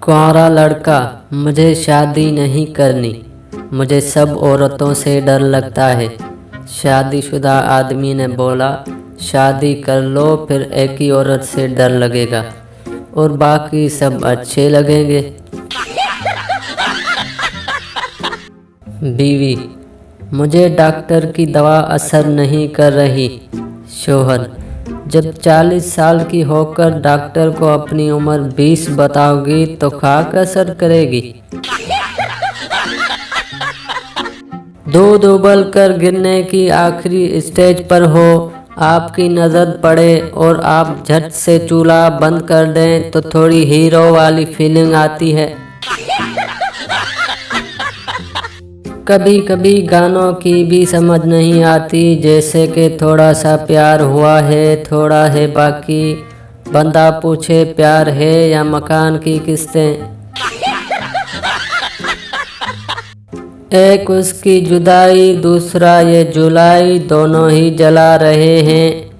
कुंवारा लड़का, मुझे शादी नहीं करनी। मुझे सब औरतों से डर लगता है। शादीशुदा आदमी ने बोला, शादी कर लो, फिर एक ही औरत से डर लगेगा और बाकी सब अच्छे लगेंगे। बीवी, मुझे डॉक्टर की दवा असर नहीं कर रही। शौहर, जब 40 साल की होकर डॉक्टर को अपनी उम्र 20 बताओगी तो खाक असर करेगी। दूध उबल कर गिरने की आखिरी स्टेज पर हो, आपकी नज़र पड़े और आप झट से चूल्हा बंद कर दें तो थोड़ी हीरो वाली फीलिंग आती है। कभी कभी गानों की भी समझ नहीं आती, जैसे कि थोड़ा सा प्यार हुआ है, थोड़ा है बाकी, बंदा पूछे प्यार है या मकान की किस्तें। एक उसकी जुदाई, दूसरा ये जुलाई, दोनों ही जला रहे हैं।